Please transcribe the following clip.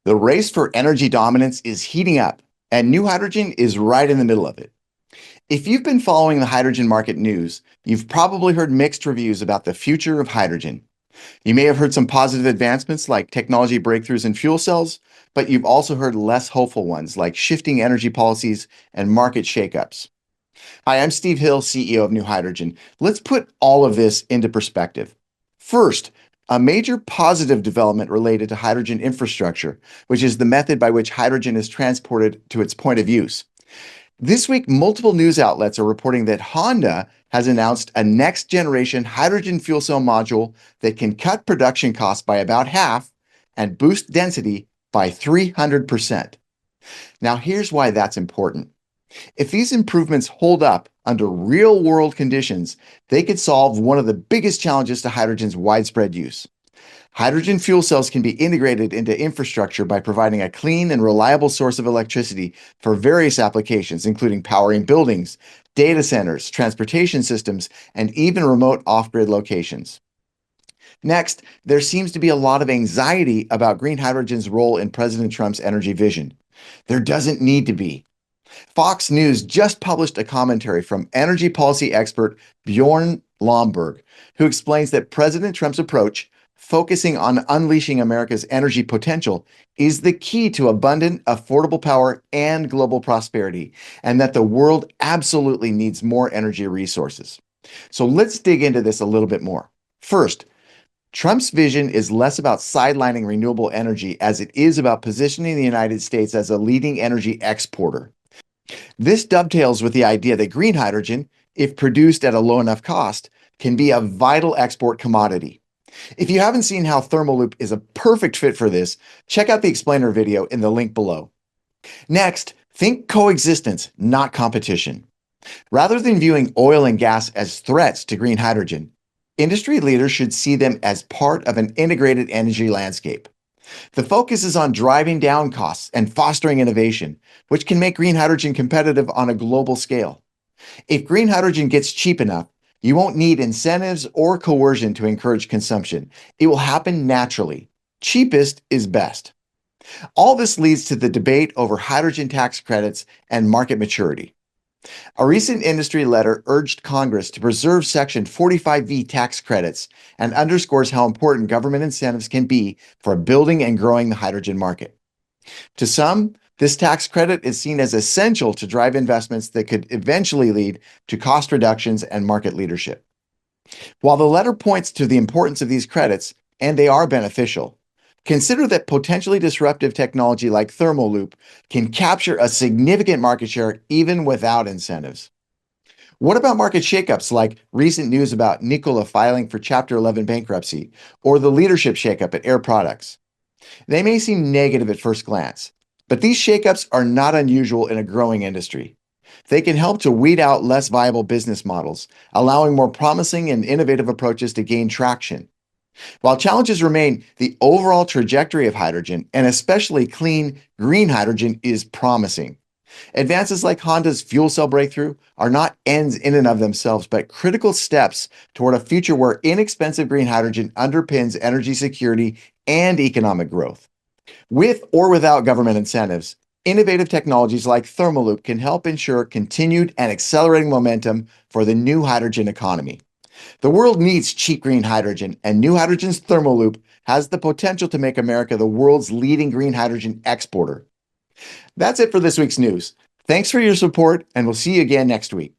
The race for energy dominance is heating up, and new hydrogen is right in the middle of it. If you've been following the hydrogen market news, you've probably heard mixed reviews about the future of hydrogen. You may have heard some positive advancements like technology breakthroughs in fuel cells, but you've also heard less hopeful ones like shifting energy policies and market shakeups. Hi, I'm Steve Hill, CEO of New Hydrogen. Let's put all of this into perspective. First, a major positive development related to hydrogen infrastructure, which is the method by which hydrogen is transported to its point of use. This week, multiple news outlets are reporting that Honda has announced a next generation hydrogen fuel cell module that can cut production costs by about half and boost density by 300%. Now, here's why that's important. If these improvements hold up under real world conditions, they could solve one of the biggest challenges to hydrogen's widespread use. Hydrogen fuel cells can be integrated into infrastructure by providing a clean and reliable source of electricity for various applications, including powering buildings, data centers, transportation systems, and even remote off-grid locations. Next, there seems to be a lot of anxiety about green hydrogen's role in President Trump's energy vision. There doesn't need to be. Fox News just published a commentary from energy policy expert Bjorn Lomborg, who explains that President Trump's approach, focusing on unleashing America's energy potential, is the key to abundant, affordable power and global prosperity, and that the world absolutely needs more energy resources. So let's dig into this a little bit more. First, Trump's vision is less about sidelining renewable energy as it is about positioning the United States as a leading energy exporter. This dovetails with the idea that green hydrogen, if produced at a low enough cost, can be a vital export commodity. If you haven't seen how Thermaloop is a perfect fit for this, check out the explainer video in the link below. Next, think coexistence, not competition. Rather than viewing oil and gas as threats to green hydrogen, industry leaders should see them as part of an integrated energy landscape. The focus is on driving down costs and fostering innovation, which can make green hydrogen competitive on a global scale. If green hydrogen gets cheap enough, you won't need incentives or coercion to encourage consumption. It will happen naturally. Cheapest is best. All this leads to the debate over hydrogen tax credits and market maturity. A recent industry letter urged Congress to preserve Section 45V tax credits and underscores how important government incentives can be for building and growing the hydrogen market. To some, this tax credit is seen as essential to drive investments that could eventually lead to cost reductions and market leadership. While the letter points to the importance of these credits, and they are beneficial, consider that potentially disruptive technology like Thermaloop can capture a significant market share even without incentives. What about market shakeups like recent news about Nikola filing for Chapter 11 bankruptcy or the leadership shakeup at Air Products? They may seem negative at first glance, but these shakeups are not unusual in a growing industry. They can help to weed out less viable business models, allowing more promising and innovative approaches to gain traction. While challenges remain, the overall trajectory of hydrogen, and especially clean, green hydrogen, is promising. Advances like Honda's fuel cell breakthrough are not ends in and of themselves, but critical steps toward a future where inexpensive green hydrogen underpins energy security and economic growth. With or without government incentives, innovative technologies like Thermaloop can help ensure continued and accelerating momentum for the new hydrogen economy. The world needs cheap green hydrogen, and New Hydrogen's Thermaloop has the potential to make America the world's leading green hydrogen exporter. That's it for this week's news. Thanks for your support, and we'll see you again next week.